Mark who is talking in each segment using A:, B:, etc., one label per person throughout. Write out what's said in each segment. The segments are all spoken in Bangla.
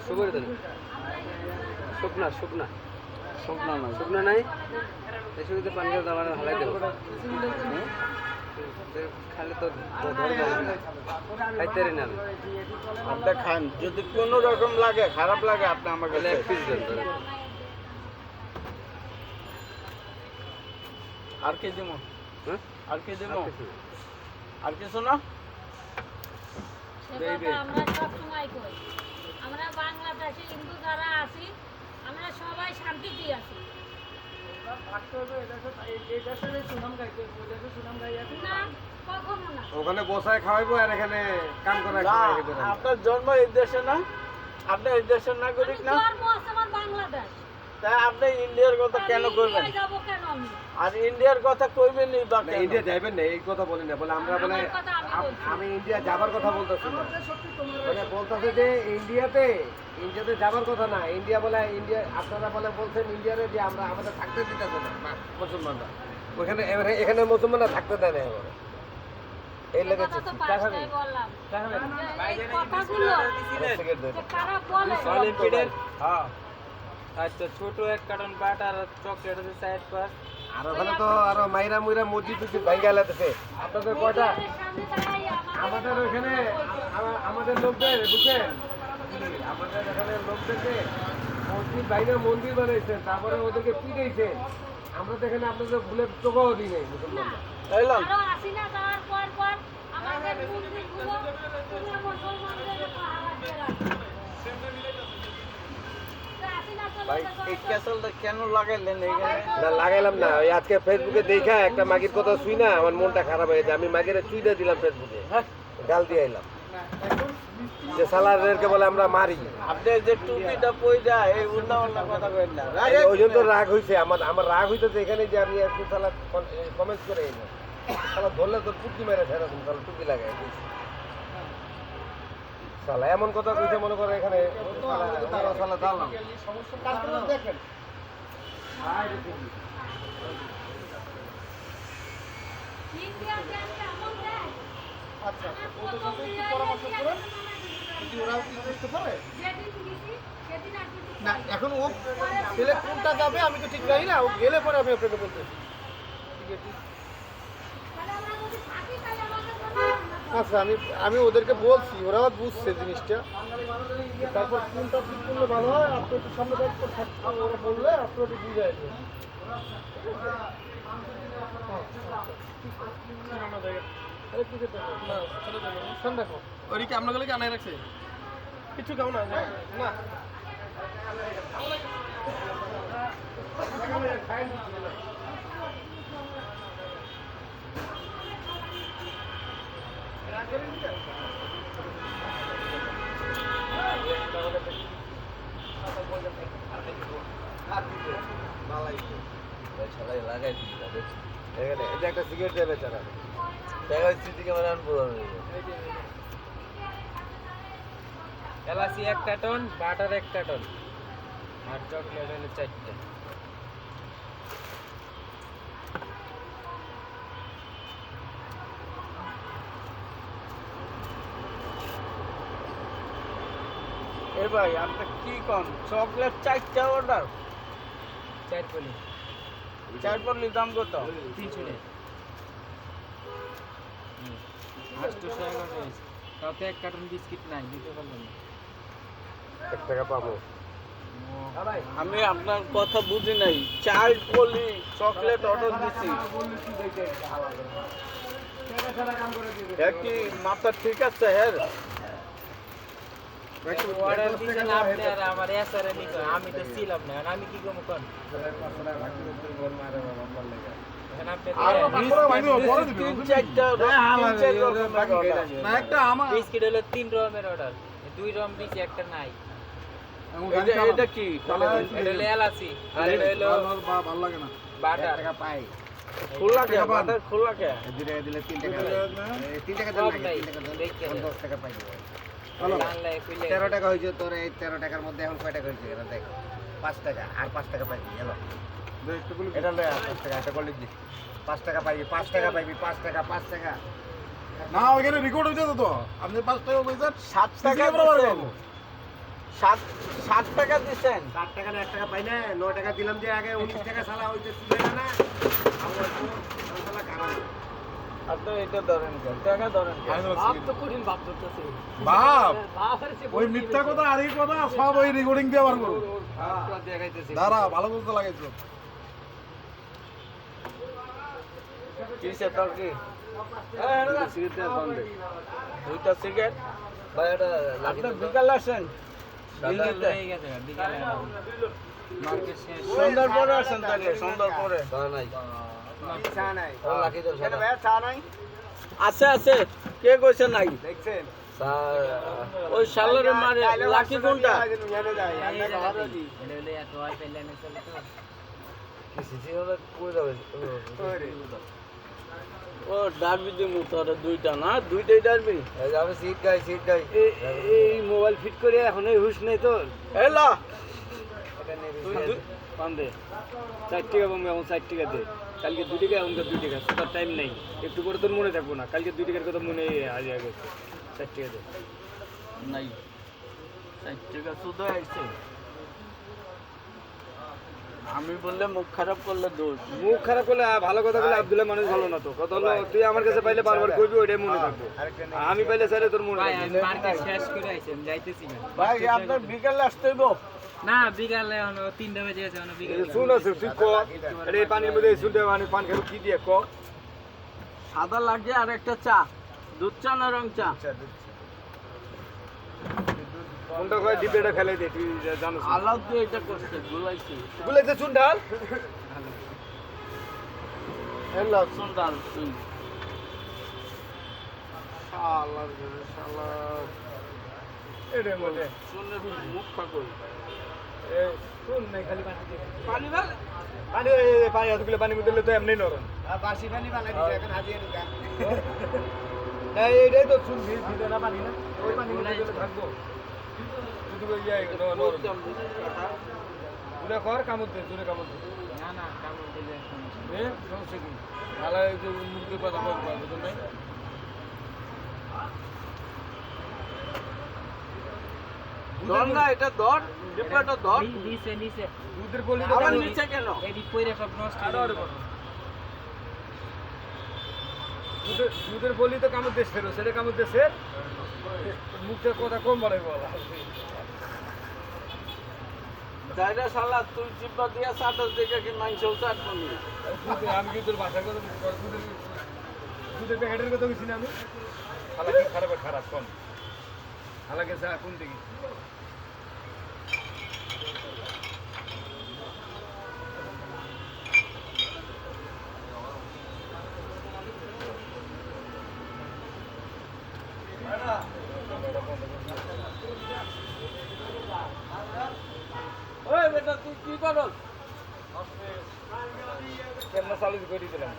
A: সুগরি দেন শুকনা শুকনা
B: শুকনা না
A: শুকনা নাই এই সুগরিতে পানি দিয়ে আমার হালাই দেবো খালি তো ধরবো খাইতে পারি না
B: আপনি খান যদি কোনো রকম লাগে খারাপ লাগে আপনি আমাকে
A: তাহলে এক পিস দেন ধরেন।
B: আর কি দিব
A: হ্যাঁ
B: আর কি দিব
A: আর কিছু না।
B: আর কিছু না
C: সে কথা আমরা সব সময় করি আমরা বাংলাদেশে হিন্দু যারা আছি আমরা সবাই শান্তিতে আছি না কখনো না
A: ওখানে বসায় খাওয়াইবো আর এখানে কাম করে
B: না, আপনার জন্ম এই দেশে না আপনি এই দেশের নাগরিক না
C: জন্ম আছে আমার বাংলাদেশ
B: তাই আপনি ইন্ডিয়ার কথা কেন করবেন
C: ইন্ডিয়ায় যাবো কেন আমি
B: আর ইন্ডিয়ার কথা কইবেনই বা কেন?
A: ইন্ডিয়া যাইবেন না এই কথা বলি না বলে আমরা বলে
C: আমার কথা আমি বলছি।
A: আমি ইন্ডিয়া যাবার কথা বলতেছি না মানে বলতেছে যে ইন্ডিয়াতে যাবার কথা না ইন্ডিয়া বলে ইন্ডিয়া আপনারা বলে বলছেন ইন্ডিয়ারে যে আমরা আমাদের থাকতে দিতেছে না মুসলমানরা ওখানে এখানে মুসলমানরা থাকতে দেয় না এবারে এই লেগে
C: কথা তো পাঁচটায় বললাম এই কথাগুলো যে কারা বলে
A: অলিম্পিকের
B: হ্যাঁ
A: আচ্ছা ছোট এক কার্টন বাটার চকলেট আছে সাইড পাস আর ওখানে তো আরো মাইরা মুইরা মসজিদ টুসজিদ ভাঙ্গা লাতেছে আপনাদের কয়টা
C: সামনে দাঁড়াই
A: আমাদের ওখানে আমাদের লোকদের বুঝছেন আমাদের এখানে লোকদেরকে মসজিদ বাইরে মন্দির বানাইছেন তারপরে ওদেরকে পিটাইছেন আমরা তো এখানে আপনাদের ভুলে চোখাও দিই নাই মুসলমানরা
B: এলাম
C: আরো আসি না যাওয়ার পর আমাদের মন্দিরগুলো পুরো মুসলমানদের পাহারা দিয়ে রাখে আসি না চলে
B: ভাই এই ক্যাসেলটা কেন লাগাইলেন এখানে
A: না লাগাইলাম না ওই আজকে ফেসবুকে দেখা একটা মাগির কথা শুই না আমার মনটা খারাপ হয়ে যায় আমি মাগির চুইটা দিলাম ফেসবুকে
B: হ্যাঁ
A: গাল দিয়ে এলাম যে সালারদেরকে বলে আমরা মারি
B: আপনি যে টুপিটা পইরা এই উল্টা উল্টা কথা কইন না
A: ওই জন্য তো রাগ হয়েছে আমার রাগ হইতেছে এখানে যে আমি একটু সালা কমেন্ট করে এই সালা ধরলে তো টুপি মেরে ছেড়ে দিন তাহলে টুপি লাগাই সালা এমন কথা কইছে মনে করে এখানে সালা দাঁড়ালাম
B: দেখেন
C: ইন্ডিয়াতে আমি এমন দেয়
B: আচ্ছা
C: প্রথম দিয়ে পরামর্শ করেন
B: ওরা কি বুঝতে পারে
C: যেদিন গেছি সেদিন আর কিছু
B: না এখন ও ছেলে কোনটা যাবে আমি তো ঠিক জানি না ও গেলে পরে আমি আপনাকে বলতেছি
C: তাহলে আমরা যদি থাকি তাহলে আমাদের জন্য
B: আচ্ছা আমি ওদেরকে বলছি ওরা বুঝছে জিনিসটা তারপর কোনটা ঠিক করলে ভালো হয় আপনি একটু সামনে ব্যাক করে থাকতে ওরা বললে আপনি একটু বুঝে আসবে ওইদিকে আপনার কি আনাই রাখছে কিছু খাও না না
A: এখানে এটা একটা সিগারেট দেবে চারা এলাচি 1 কার্টন বাটার 1 কার্টন আর চকলেট হলো 4টা
B: এ ভাই আপনি কি কম চকলেট 4টা অর্ডার
A: 4 পলি
B: 4 পড়লি দাম কত
A: 300 টাকা 800 টাকা হয়েছে তাতে 1 কার্টন বিস্কিট নাই দিতে পারলাম না 1 টাকা পাবো
B: আমি আপনার কথা বুঝি নাই 4 পলি চকলেট অর্ডার দিছি কি মাথা ঠিক আছে হ্যাঁ
A: অর্ডার দিছেন আপনি আর আমার এসআরে নিছো আমি তো ছিলাম না আমি কি করব কোন বিস্কিট হলো 3 রকমের অর্ডার 2 রকম দিছি একটা নাই
B: এটা কি
A: এটা হলো এলাচি আর এটা হলো
B: ভালো লাগে না
A: বাটার
B: পাই খোলা কে বাটার খোলা কে
A: দিলে 3 টাকা 3 টাকা দাম লাগে 10 টাকা পাই দিবে 13 টাকা হয়েছে তোর এই 13 টাকার মধ্যে এখন কয় টাকা হয়েছে এটা দেখ 5 টাকা আর 5 টাকা পাইবি এলো এটা লয় 5 টাকা এটা কোয়ালিটি 5 টাকা পাইবি 5 টাকা পাইবি 5 টাকা 5 টাকা
D: না ওইখানে রেকর্ড হইছে তো আপনি 5 টাকা কইছেন
B: 7 টাকা
D: 7 টাকা দিচ্ছেন
A: 7 টাকা না 1 টাকা পাই না 9 টাকা দিলাম যে আগে 19 টাকা সালা ওই যে তুলে না আমরা তো সালা কারণ
D: আপনি এটা ধরেন কেন টাকা ধরেন কেন?
B: বাপ ওই মিথ্যা কথা আর এই কথা সব ওই রেকর্ডিং দিয়ে বার করবো দাঁড়া ভালো বলতে লাগাইছো
D: কিসে তোর কি দুইটা সিগারেট ভাই এটা আপনি বিকাল আসেন সন্ধ্যার পরে আসেন তাহলে সন্ধ্যার পরে
A: চা নাই
D: কেন ভাই চা নাই আছে আছে কে কইছে নাই
A: দেখছেন
D: ওই শালারে মারে লাকি কোনটা ও ডারবি দিমু তোর দুইটা না দুইটাই ডারবি
A: আমি সিট গাই
D: এই মোবাইল ফিট করে এখন এই হুশ নেই তোর এলা পান্দে 4 টাকা বমি এখন 4 টাকা দে কালকে 2 টাকা এখন 2 টাকা সেটা টাইম নেই একটু পরে তোর মনে থাকবো না কালকে 2 টাকার কথা মনে আজ আগে 4 টাকা দে নাই 4 টাকা শুধু আইছে আমি বললে মুখ খারাপ করলে দোষ
B: মুখ খারাপ করলে ভালো কথা বলে আব্দুল্লাহ মানুষ ভালো না তো কথা হলো তুই আমার কাছে পাইলে বারবার কইবি ওইটাই মনে থাকবো আমি পাইলে চাইলে তোর মনে থাকবে
E: শেষ করে আইছি আমি যাইতেছি না
D: ভাই আপনার বিকালে আসতে হইব
E: না বিকালে এখন 3টা বেজে গেছে এখন বিকালে
B: শুন আছে তুই ক আরে এই পানির মধ্যে শুনতে মানে পান খাবো কি দিয়ে ক
D: সাদা লাগে আর একটা চা দুধ চা না রং চা
B: কোনটা কয় ডিবেটা ফেলে দে তুই জানোস
D: আলাউ তো এটা করছে গুলাইছি
B: গুলাইতে শুন ডাল
D: হ্যালো সুন্দর তুই
B: শালা শালা এরে মধ্যে
D: শুনে মুখ ফাকল
B: এ শুন নাই খালি পানি দে
D: পানি ভাল
B: পানি পানি এতগুলো পানি মধ্যে দিলে তো এমনি নরম
A: বাসি পানি বানাই দিছে এখন হাজিয়ে ঢুকা
B: না এইটাই তো শুন ভিজে না পানি না ওই পানি মধ্যে দিলে থাকবো শুধু ওই যাই নরম পুরা কর কামড় দে জোরে কামড় দে
E: না না কামড় দিলে সমস্যা
B: এ সমস্যা কি আলা এই যে মুখ দিয়ে কথা বলবো বুঝুন নাই
D: ধর না এটা ধর ডিপটা ধর
E: নিচে নিচে
B: দুধের পলি
D: আবার নিচে কেন
E: এডি কইরা সব নষ্ট হয়ে যাবে
B: দুধের বলি তো কামড় দিয়ে সেরো সেরে কামড় দিয়ে সের মুখটা কথা কম বাড়াই বলা
D: দাইরা শালা তুই জিব্বা দিয়া সাটাস দেখে কি মাংস চাট বলি
B: আমি কি তোর বাসার কথা দুধের প্যাকেটের কথা বলছি না আমি খালা কি খারাপ খারাপ কম খালাকে যা কোন থেকে
D: ওই বেটা তুই কি করস
B: কেমন চালু করে দিলাম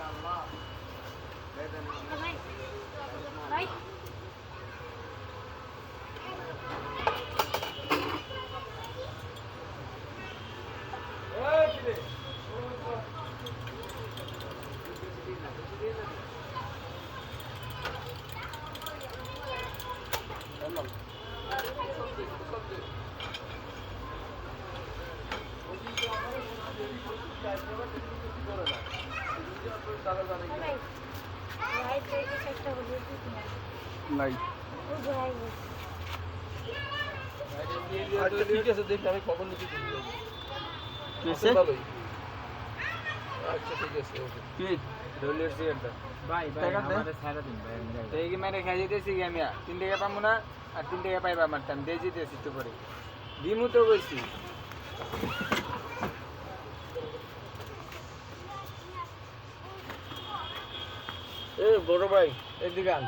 C: ভাই ভাই ভাই ভাই তো এই চেষ্টা করবি
D: নাই
C: ও ভাই
D: আচ্ছা ঠিক আছে দেখ আমি খবর নিতে দিই কিসে আচ্ছা ঠিক আছে ওকে কি
B: রোলের সিগারেটটা
E: ভাই ভাই
D: টাকা দে।
E: আমাদের ছাড়া দিন ভাই আমি যাই।
B: এই কি মানে খাই যেতেছি আমি 3 টাকা পাবো না আর 3 টাকা পাইবা আমার টাইম দিয়ে যেতেছি তো করে দিমু তো কইছি
D: এ বড় ভাই এদিকে আন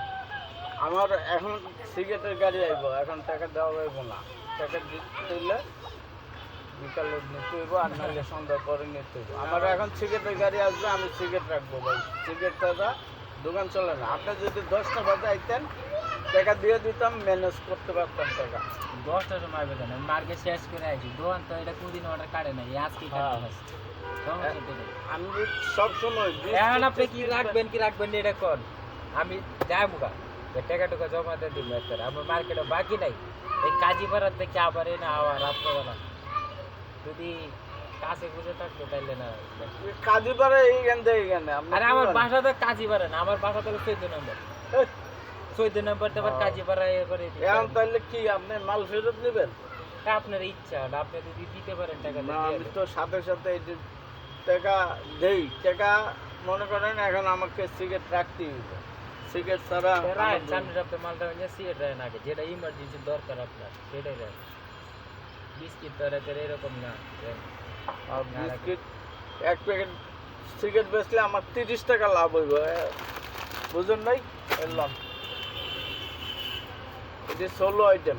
D: আমার এখন সিগারেটের গাড়ি আইব এখন টাকা দেওয়া যাইব না টাকা দিলে বিকালে নিতে হইব আর নাহলে সন্ধ্যা পরে নিতে হইব আমার এখন সিগারেটের গাড়ি আসবে আমি সিগারেট রাখবো ভাই সিগারেটটা দোকান চলে না আপনি যদি 10টা বাজে আইতেন টাকা দিয়ে দিতাম ম্যানেজ করতে পারতাম টাকা
E: 10টার সময় বেতন আমি মার্কেট শেষ করে আইছি দোকান তো এটা কোনদিন অর্ডার কাটে নাই আজকে কাটতে হচ্ছে
D: আমি সব সময়
E: এখন আপনি কি রাখবেন না এটা কোন আমি যাই মুখা টাকা টুকা জমা দিয়ে দিব একটা আমার মার্কেটে বাকি নাই এই কাজীপাড়ার থেকে আবার এনে আবার রাত্রেবেলা যদি কাছে বুঝে থাকতো তাইলে না।
D: কাজী পারে এইখান থেকে এখানে
E: আরে আমার বাসা তো কাজীপাড়া না, আমার বাসা তো 14 নম্বর। 14 নম্বর তো আবার কাজীপাড়া এ করে দিতে
D: এখন
E: হবে।
D: তাহলে কি আপনি মাল ফেরত নেবেন?
E: তা আপনার ইচ্ছা, আপনি যদি দিতে পারেন টাকা
D: না
E: দিয়ে
D: আমি
E: দেন।
D: তো সাথে সাথে এই যে টাকা দেই, টাকা মনে করেন এখন আমাকে সিগারেট রাখতেই হবে, সিগারেট ছাড়া
E: রায় সামনের আপনি মালটা নিয়ে সিগারেট রায় না, যেটা ইমার্জেন্সি দরকার আপনার সেটাই রায়। বিস্কিট তো রাতের এরকম না দেন।
D: আর বিস্কিট এক প্যাকেট সিগারেট বেচলে আমার 30 টাকা লাভ হইব, বুঝুন নাই? এলাম এটি 16 আইটেম।